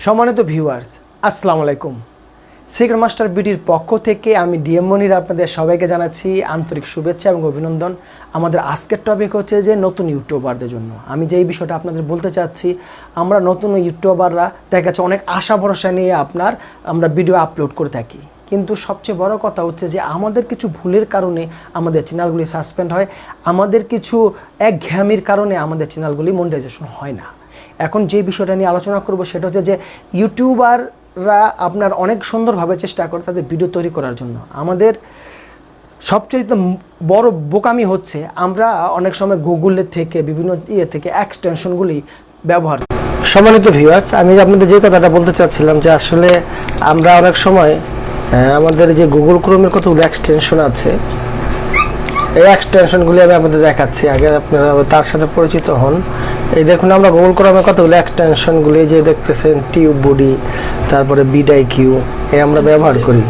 সম্মানিত ভিউয়ার্স, আসসালামু আলাইকুম। সিক্রেট মাস্টার বিডির পক্ষ থেকে আমি ডিএম মনির আপনাদের সবাইকে জানাচ্ছি আন্তরিক শুভেচ্ছা এবং অভিনন্দন। আমাদের আজকের টপিক হচ্ছে যে নতুন ইউটিউবারদের জন্য আমি যেই বিষয়টা আপনাদের বলতে চাচ্ছি, আমরা নতুন ইউটিউবাররা দেখা যাচ্ছে অনেক আশা ভরসা নিয়ে আমরা ভিডিও আপলোড করে থাকি, কিন্তু সবচেয়ে বড় কথা হচ্ছে যে আমাদের কিছু ভুলের কারণে আমাদের চ্যানেলগুলি সাসপেন্ড হয়, আমাদের কিছু একঘেয়ামির কারণে আমাদের চ্যানেলগুলি মনিটাইজেশন হয় না। এখন যে বিষয়টা নিয়ে আলোচনা করব সেটা হচ্ছে যে ইউটিউবাররা আপনার অনেক সুন্দরভাবে চেষ্টা করে তাদের ভিডিও তৈরি করার জন্য। আমাদের সবচেয়ে বড় বোকামি হচ্ছে আমরা অনেক সময় গুগলের থেকে বিভিন্ন থেকে এক্সটেনশনগুলি ব্যবহার করি। সম্মানিত ভিউয়ার্স, আমি আপনাদের যে কথাটা বলতে চাচ্ছিলাম যে আসলে আমরা অনেক সময় আমাদের যে গুগল ক্রোমের কতগুলো এক্সটেনশন আছে, এই এক্সটেনশনগুলি আমি আপনাদের দেখাচ্ছি, আগে আপনারা তার সাথে পরিচিত হন। এই দেখুন, আমরা গুগল ক্রোমে কতগুলো এক্সটেনশনগুলি যে দেখতেছেন, টিউব বডি, তারপরে বিডাইকিউ, আমরা ব্যবহার করি।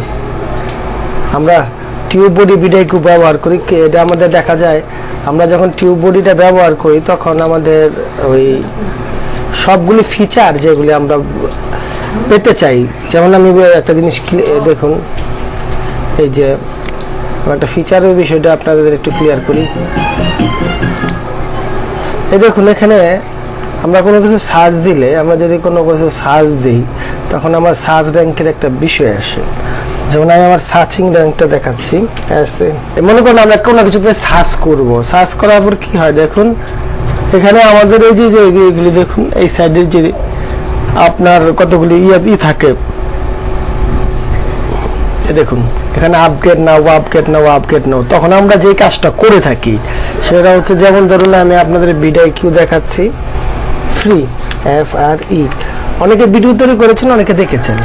আমরা টিউব বডি বিডাইকিউ ব্যবহার করি। এটা আমাদের দেখা যায় আমরা যখন টিউব বডিটা ব্যবহার করি তখন আমাদের ওই সবগুলি ফিচার যেগুলি আমরা পেতে চাই, যেমন আমি একটা জিনিস দেখুন, এই যে একটা ফিচারের বিষয়টা আপনাদের একটু ক্লিয়ার করি। এই দেখুন, এখানে আমরা কোনো কিছু সার্চ দিলে, আমরা যদি কোনো কিছু সার্চ দিই তখন আমার সার্চ র্যাঙ্কের একটা বিষয় আসে। যেমন আমি আমার সার্চিং র্যাঙ্কটা দেখাচ্ছি। মনে করুন আমরা কোনো কিছুতে সার্চ করব, সার্চ করার পর কি হয় দেখুন, এখানে আমাদের এই যে এগুলি দেখুন, এই সাইডের যে আপনার কতগুলি থাকে, দেখুন এখানে আপগ্রেড নাও। তখন আমরা যে কাজটা করে থাকি সেটা হচ্ছে, যেমন ধরুন আমি আপনাদের বিডাইকিউ দেখাচ্ছি, ফ্রি FRE। অনেকে ভিডিও তৈরি করেছেন, অনেকে দেখেছেন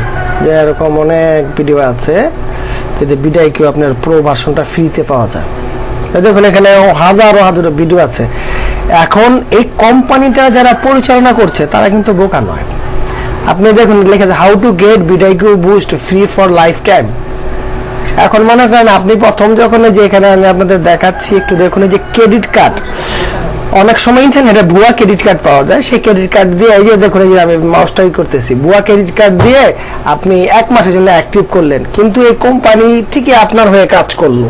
যে এরকম অনেক ভিডিও আছে যে বিডাইকিউ আপনার প্রো ভার্সনটা ফ্রিতে পাওয়া যায়। দেখুন এখানে হাজারো ভিডিও আছে। এখন এই কোম্পানিটা যারা পরিচালনা করছে তারা কিন্তু বোকা নয়। আপনি দেখুন লেখা হাউ টু গেট বিডাইকিউ boost free for life time. এখন মনে করেন আপনি প্রথম যখন যে এখানে আমি আপনাদের দেখাচ্ছি, একটু দেখুন এই যে ক্রেডিট কার্ড, অনেক সময় ইন্টারনেটে ভুয়া ক্রেডিট কার্ড পাওয়া যায়। সেই ক্রেডিট কার্ড দিয়ে এই যে দেখুন, এই যে আমি মাউসটাই করতেছি, ভুয়া ক্রেডিট কার্ড দিয়ে আপনি 1 মাসের জন্য অ্যাক্টিভ করলেন, কিন্তু এই কোম্পানি ঠিকই আপনার হয়ে কাজ করলো।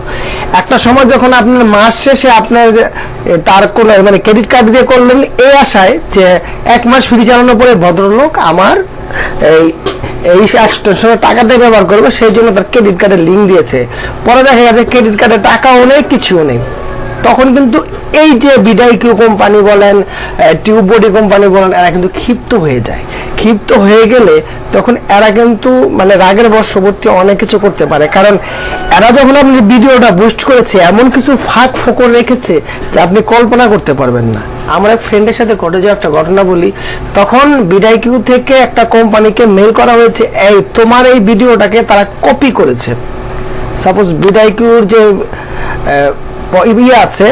একটা সময় যখন আপনার মাস শেষে আপনার তার কোনো ক্রেডিট কার্ড দিয়ে করলেন এই আশায় যে 1 মাস ফ্রি চালানোর পরে ভদ্রলোক আমার এই এক্সটেনশনের টাকা দিয়ে ব্যবহার করবে, সেই জন্য তার ক্রেডিট কার্ডের লিঙ্ক দিয়েছে। পরে দেখা গেছে ক্রেডিট কার্ডে টাকাও নেই, কিছুও নেই। তখন কিন্তু এই যে বিডাইকিউ কোম্পানি বলেন, টিউব বডি কোম্পানি বলেন, এরা কিন্তু ক্ষিপ্ত হয়ে যায়। ক্ষিপ্ত হয়ে গেলে তখন এরা কিন্তু রাগের বশবর্তী অনেক কিছু করতে পারে। কারণ এরা যখন আপনি ভিডিওটা বুস্ট করেছে, এমন কিছু ফাঁক ফোকর রেখেছে যে আপনি কল্পনা করতে পারবেন না। আমার এক ফ্রেন্ডের সাথে ঘটে যাওয়া একটা ঘটনা বলি। তখন বিডাইকিউ থেকে একটা কোম্পানিকে মেল করা হয়েছে, এই তোমার এই ভিডিওটাকে তারা কপি করেছে। সাপোজ বিডাইকিউর যে আছে,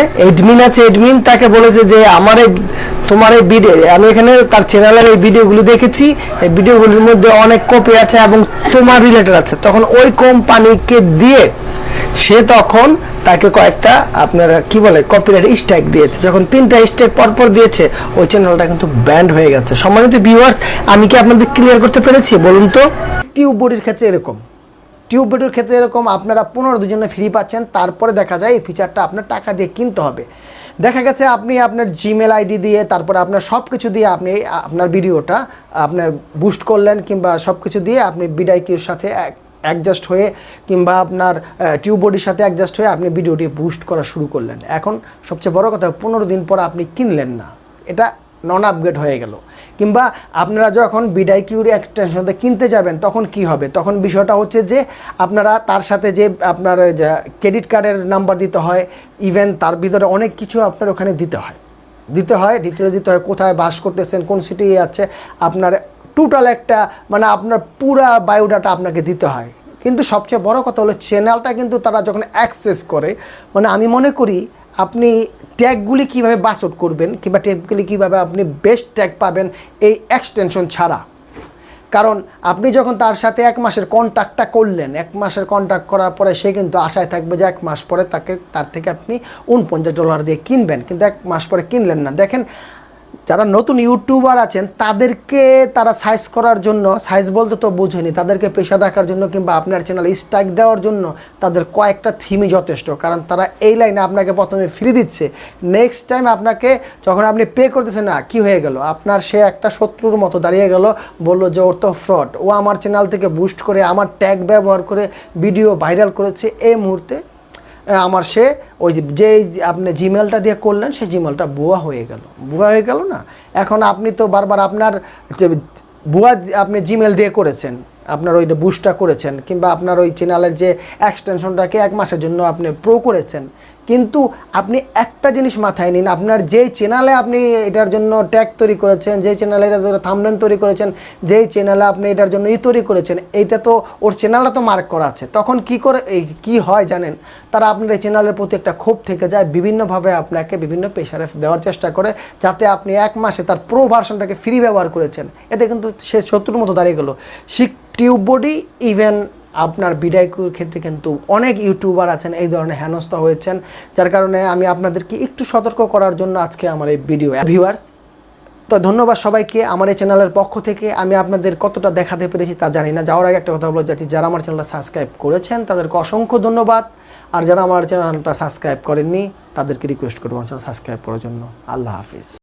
এডমিন তাকে বলেছে যে তোমার এই ভিডিও, আমি এখানে তার চ্যানেলের এই ভিডিওগুলি দেখেছি, এই ভিডিওগুলির মধ্যে অনেক কপি আছে এবং তোমার রিলেটেড আছে। তখন ওই কোম্পানিকে দিয়ে সে তখন তাকে কয়েকটা আপনারা কি বলে কপিরাইট স্ট্রাইক দিয়েছে। যখন 3টা স্ট্রাইক পরপর দিয়েছে, ওই চ্যানেলটা কিন্তু ব্যান্ড হয়ে গেছে। সম্মানিত ভিউয়ার্স, আমি কি আপনাদের ক্লিয়ার করতে পেরেছি বলুন তো? টিউব বডির ক্ষেত্রে এরকম, টিউব বডির ক্ষেত্রে এরকম আপনারা 15 দিনের জন্য ফ্রি পাচ্ছেন। তারপরে দেখা যায় এই ফিচারটা আপনার টাকা দিয়ে কিনতে হবে। দেখা গেছে আপনি আপনার জিমেল আইডি দিয়ে, তারপরে আপনার সব কিছু দিয়ে আপনি আপনার ভিডিওটা আপনার বুস্ট করলেন, কিংবা সব কিছু দিয়ে আপনি বিডাইকিউর সাথে অ্যাডজাস্ট হয়ে, কিংবা আপনার টিউব বডির সাথে অ্যাডজাস্ট হয়ে আপনি ভিডিওটি বুস্ট করা শুরু করলেন। এখন সবচেয়ে বড় কথা, 15 দিন পর আপনি কিনলেন না, এটা নন আপগ্রেড হয়ে গেল। কিংবা আপনারা যখন বিডাইকিউর এক্সটেনশনটা কিনতে যাবেন তখন কি হবে? তখন বিষয়টা হচ্ছে যে আপনারা তার সাথে যে আপনার ক্রেডিট কার্ডের নাম্বার দিতে হয়, ইভেন তার ভিতরে অনেক কিছু আপনার ওখানে দিতে হয়, ডিটেলস দিতে হয়, কোথায় বাস করতেছেন, কোন সিটি আছে, আপনার টোটাল একটা আপনার পুরা বায়োডাটা আপনাকে দিতে হয়। কিন্তু সবচেয়ে বড় কথা হলো চ্যানেলটা কিন্তু তারা যখন অ্যাক্সেস করে, আমি মনে করি আপনি ট্যাগগুলি কীভাবে বাস আউট করবেন, কিংবা ট্যাগগুলি কীভাবে আপনি বেস্ট ট্যাগ পাবেন এই এক্সটেনশন ছাড়া। কারণ আপনি যখন তার সাথে 1 মাসের কন্ট্যাক্টটা করলেন, 1 মাসের কন্ট্যাক্ট করার পরে সে কিন্তু আশায় থাকবে যে 1 মাস পরে তার থেকে আপনি $49 দিয়ে কিনবেন, কিন্তু 1 মাস পরে কিনলেন না। দেখেন যারা নতুন ইউটিউবার আছেন তাদেরকে তারা সাইজ করার জন্য, সাইজ বলতে তো বুঝেনি, তাদেরকে পেশা রাখার জন্য কিংবা আপনার চ্যানেল স্ট্রাইক দেওয়ার জন্য তাদের কয়েকটা থিমই যথেষ্ট। কারণ তারা এই লাইনে আপনাকে প্রথমে ফ্রি দিচ্ছে, নেক্সট টাইম আপনাকে যখন আপনি পে করতেছেন না কি হয়ে গেল, আপনার সে একটা শত্রুর মতো দাঁড়িয়ে গেল, বললো যে ওর তো ফ্রড, ও আমার চ্যানেল থেকে বুস্ট করে আমার ট্যাগ ব্যবহার করে ভিডিও ভাইরাল করেছে, এই মুহূর্তে আমার সে ওই যে আপনি জিমেলটা দিয়ে করলেন সেই জিমেলটা ভুয়া হয়ে গেল না। এখন আপনি তো বারবার আপনার ভুয়া আপনি জিমেল দিয়ে করেছেন, আপনার ওইটা বুস্টটা করেছেন, কিংবা আপনার ওই চ্যানেলের যে এক্সটেনশনটাকে 1 মাসের জন্য আপনি প্রো করেছেন, কিন্তু আপনি একটা জিনিস মাথায় নিন, আপনার যেই চ্যানেলে আপনি এটার জন্য ট্যাগ তৈরি করেছেন, যেই চ্যানেলে এটা থাম্বনেল তৈরি করেছেন, যেই চ্যানেলে আপনি এটার জন্য তৈরি করেছেন, এইটা তো ওর চ্যানেলটা তো মার্ক করা আছে। তখন কি হয় জানেন, তারা আপনার এই চ্যানেলের প্রতি একটা ক্ষোভ থেকে যায়, বিভিন্নভাবে আপনাকে বিভিন্ন প্রেশারে দেওয়ার চেষ্টা করে, যাতে আপনি 1 মাসে তার প্রো ভার্সনটাকে ফ্রি ব্যবহার করেছেন। এতে কিন্তু সে শত্রুর মতো দাঁড়িয়ে গেল। টিউববডি ইভেন আপনার বিডাইকুর ক্ষেত্রে কিন্তু অনেক ইউটিউবার আছেন এই ধরনের হেনস্থা হয়েছেন, যার কারণে আমি আপনাদেরকে একটু সতর্ক করার জন্য আজকে আমার এই ভিডিও। ভিউয়ার্স, তো ধন্যবাদ সবাইকে। আমার এই চ্যানেলের পক্ষ থেকে আমি আপনাদের কতটা দেখাতে পেরেছি তা জানি না। যাওয়ার আগে একটা কথা বলে যাচ্ছি, যারা আমার চ্যানেলটা সাবস্ক্রাইব করেছেন তাদেরকে অসংখ্য ধন্যবাদ, আর যারা আমার চ্যানেলটা সাবস্ক্রাইব করেননি তাদেরকে রিকোয়েস্ট করবো আমার চ্যানেল সাবস্ক্রাইব করার জন্য। আল্লাহ হাফিজ।